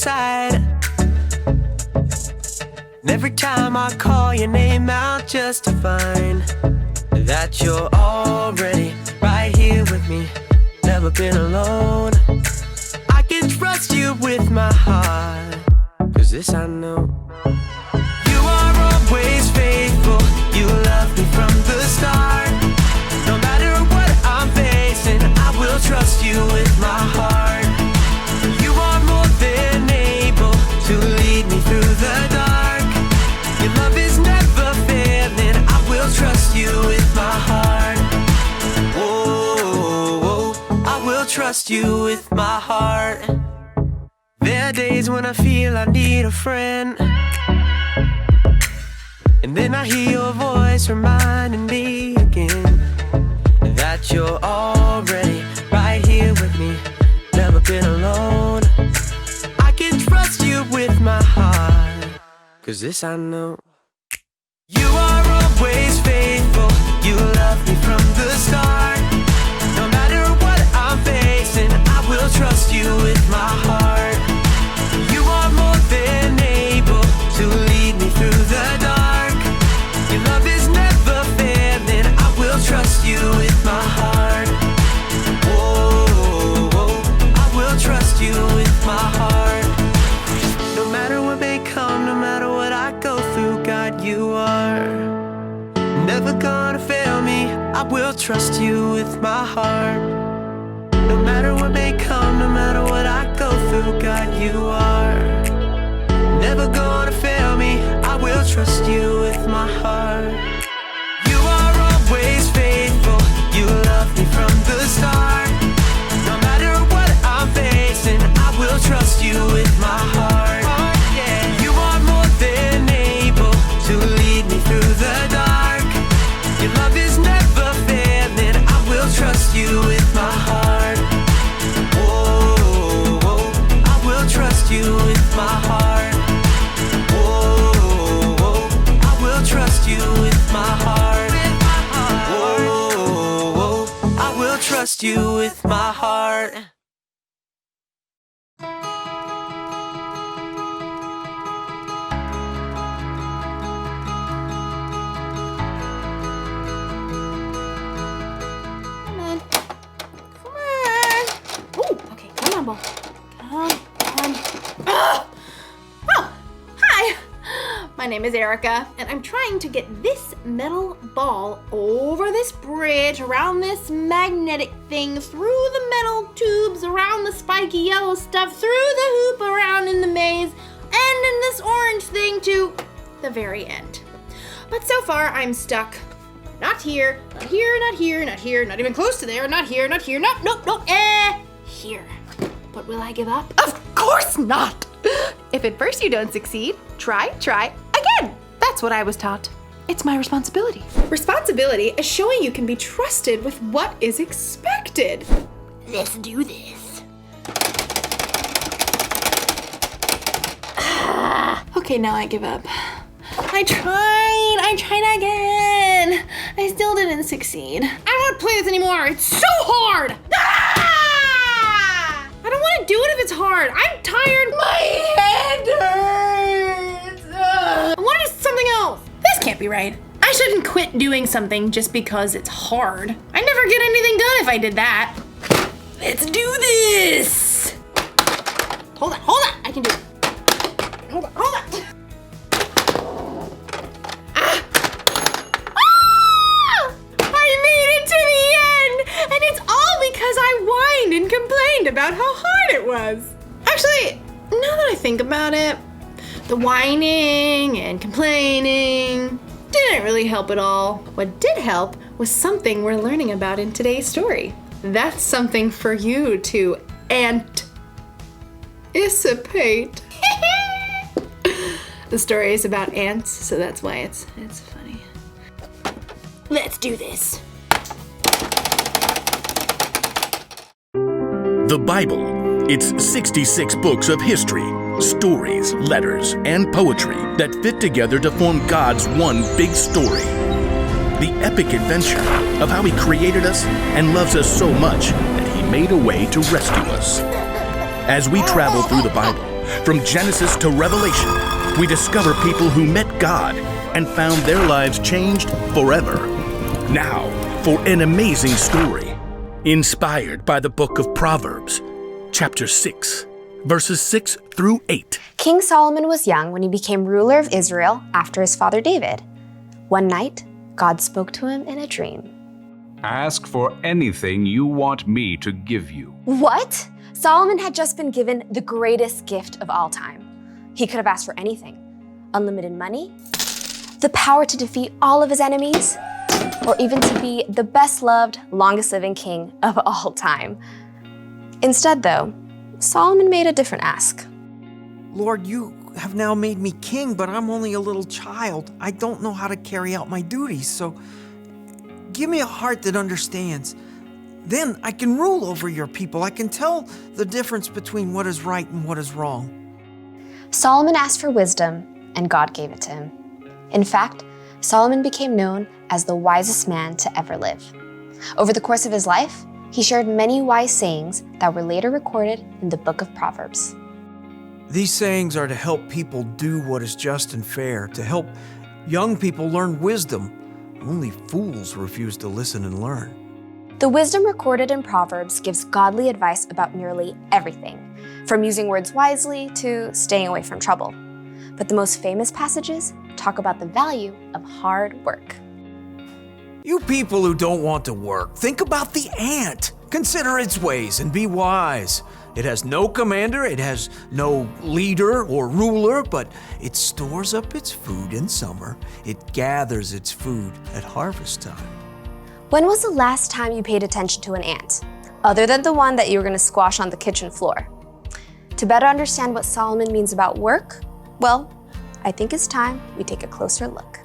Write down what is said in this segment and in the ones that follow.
side. And every time I call your name out just to find that you're already right here with me, never been alone. I can trust you with my heart, 'cause this I know. You are always faithful, you love me from the start. No matter what I'm facing, I will trust you with my heart. You are more than able to lead me through the dark. Your love is never failing, I will trust you with my heart. Whoa, I will trust you with my heart. There are days when I feel I need a friend, and then I hear your voice reminding me again that you're already right here with me, never been alone. I can trust you with my heart, 'cause this I know. You are always faithful, you love me from the start. No matter what I'm facing, I will trust you with my heart. You are more than able to lead me through the dark. Your love is never failing, I will trust you with my heart. Whoa, I will trust you with my heart. No matter what may come, no matter what I go through, God, you are never gonna fail me, I will trust you with my heart. No matter what may come, no matter what I go through, God, you are never gonna fail me, I will trust you with my heart. You are always faithful, you love me from the start. No matter what I'm facing, I will trust you with my heart. You are more than able to lead me through the dark. Your love is never failing, I will trust you with my heart. Whoa, I will trust you with my heart. Whoa, I will trust you with my heart. Whoa, I will trust you with my heart. Come on. Oh, hi. My name is Erica, and I'm trying to get this metal ball over this bridge, around this magnetic thing, through the metal tubes, around the spiky yellow stuff, through the hoop, around in the maze, and in this orange thing to the very end. But so far, I'm stuck. Not here, not here, not here, not here, not even close to there, not here, nope, here. But will I give up? Of course not! If at first you don't succeed, try again. That's what I was taught. It's my responsibility. Responsibility is showing you can be trusted with what is expected. Let's do this. Okay, now I give up. I tried again. I still didn't succeed. I don't want to play this anymore. It's so hard. I don't want to do it if it's hard. I'm tired. My head hurts. I want to do something else. This can't be right. I shouldn't quit doing something just because it's hard. I'd never get anything done if I did that. Let's do this. Hold on. I can do it. Hold on. And complained about how hard it was. Actually, now that I think about it, the whining and complaining didn't really help at all. What did help was something we're learning about in today's story. That's something for you to anticipate. The story is about ants, so that's why it's funny. Let's do this. The Bible. It's 66 books of history, stories, letters, and poetry that fit together to form God's one big story. The epic adventure of how He created us and loves us so much that He made a way to rescue us. As we travel through the Bible, From Genesis to Revelation, we discover people who met God and found their lives changed forever. Now, for an amazing story, inspired by the book of Proverbs, chapter 6, verses 6 through 8. King Solomon was young when he became ruler of Israel after his father David. One night, God spoke to him in a dream. Ask for anything you want me to give you. What? Solomon had just been given the greatest gift of all time. He could have asked for anything. Unlimited money, the power to defeat all of his enemies, or even to be the best-loved, longest-living king of all time. Instead, though, Solomon made a different ask. Lord, you have now made me king, but I'm only a little child. I don't know how to carry out my duties, so give me a heart that understands. Then I can rule over your people. I can tell the difference between what is right and what is wrong. Solomon asked for wisdom, and God gave it to him. In fact, Solomon became known as the wisest man to ever live. Over the course of his life, he shared many wise sayings that were later recorded in the book of Proverbs. These sayings are to help people do what is just and fair, to help young people learn wisdom. Only fools refuse to listen and learn. The wisdom recorded in Proverbs gives godly advice about nearly everything, from using words wisely to staying away from trouble. But the most famous passages talk about the value of hard work. You people who don't want to work, think about the ant. Consider its ways and be wise. It has no commander, it has no leader or ruler, but it stores up its food in summer. It gathers its food at harvest time. When was the last time you paid attention to an ant, other than the one that you were going to squash on the kitchen floor? To better understand what Solomon means about work, well, I think it's time we take a closer look.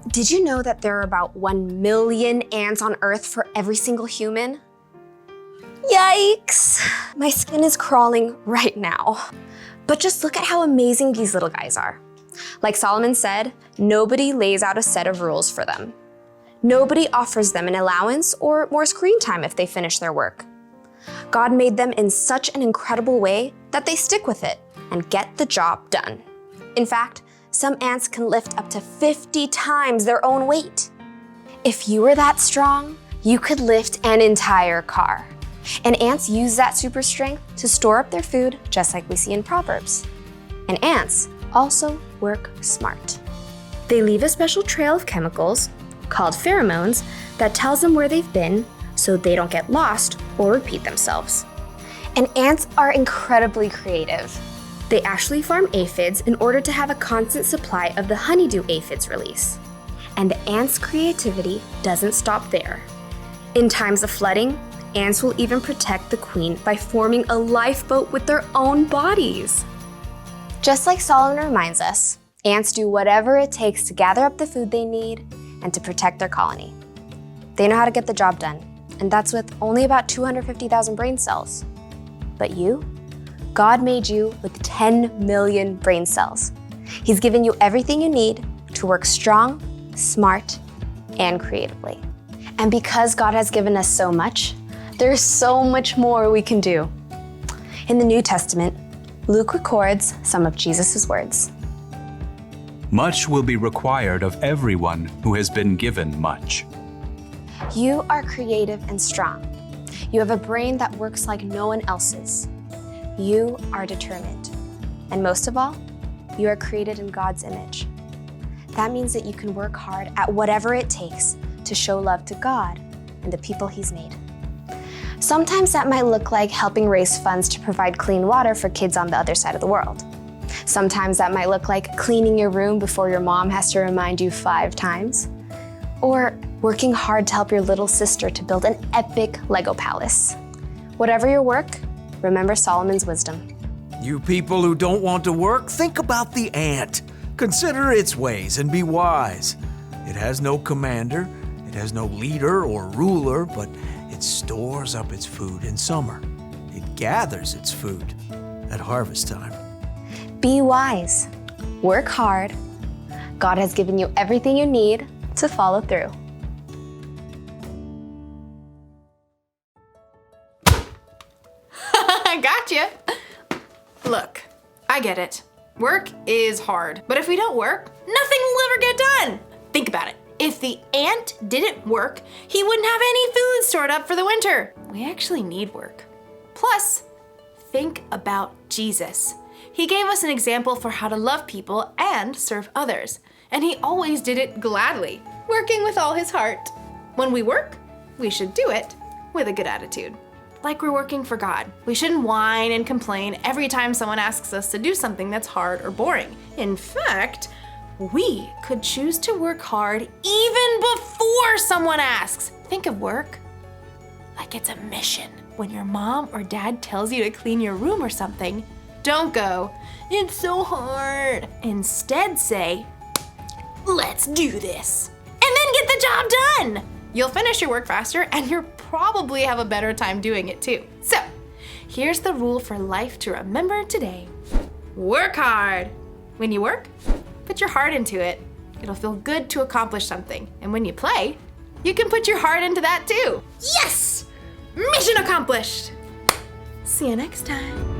Did you know that there are about 1 million ants on Earth for every single human? Yikes! My skin is crawling right now. But just look at how amazing these little guys are. Like Solomon said, nobody lays out a set of rules for them. Nobody offers them an allowance or more screen time if they finish their work. God made them in such an incredible way that they stick with it and get the job done. In fact, some ants can lift up to 50 times their own weight. If you were that strong, you could lift an entire car. And ants use that super strength to store up their food, just like we see in Proverbs. And ants also work smart. They leave a special trail of chemicals, called pheromones, that tells them where they've been so they don't get lost or repeat themselves. And ants are incredibly creative. They actually farm aphids in order to have a constant supply of the honeydew aphids release. And the ants' creativity doesn't stop there. In times of flooding, ants will even protect the queen by forming a lifeboat with their own bodies. Just like Solomon reminds us, ants do whatever it takes to gather up the food they need and to protect their colony. They know how to get the job done, and that's with only about 250,000 brain cells. But you? God made you with 10 million brain cells. He's given you everything you need to work strong, smart, and creatively. And because God has given us so much, there's so much more we can do. In the New Testament, Luke records some of Jesus' words. Much will be required of everyone who has been given much. You are creative and strong. You have a brain that works like no one else's. You are determined. And most of all, you are created in God's image. That means that you can work hard at whatever it takes to show love to God and the people He's made. Sometimes that might look like helping raise funds to provide clean water for kids on the other side of the world. Sometimes that might look like cleaning your room before your mom has to remind you 5 times. Or working hard to help your little sister to build an epic Lego palace. Whatever your work, remember Solomon's wisdom. You people who don't want to work, think about the ant. Consider its ways and be wise. It has no commander, it has no leader or ruler, but it stores up its food in summer. It gathers its food at harvest time. Be wise. Work hard. God has given you everything you need to follow through. I gotcha. Look, I get it. Work is hard, but if we don't work, nothing will ever get done. Think about it. If the ant didn't work, he wouldn't have any food stored up for the winter. We actually need work. Plus, think about Jesus. He gave us an example for how to love people and serve others, and he always did it gladly, working with all his heart. When we work, we should do it with a good attitude. Like we're working for God. We shouldn't whine and complain every time someone asks us to do something that's hard or boring. In fact, we could choose to work hard even before someone asks. Think of work like it's a mission. When your mom or dad tells you to clean your room or something, don't go, "It's so hard." Instead say, "Let's do this." And then get the job done. You'll finish your work faster and you'll probably have a better time doing it too. So, here's the rule for life to remember today. Work hard. When you work, put your heart into it. It'll feel good to accomplish something. And when you play, you can put your heart into that too. Yes! Mission accomplished! See you next time.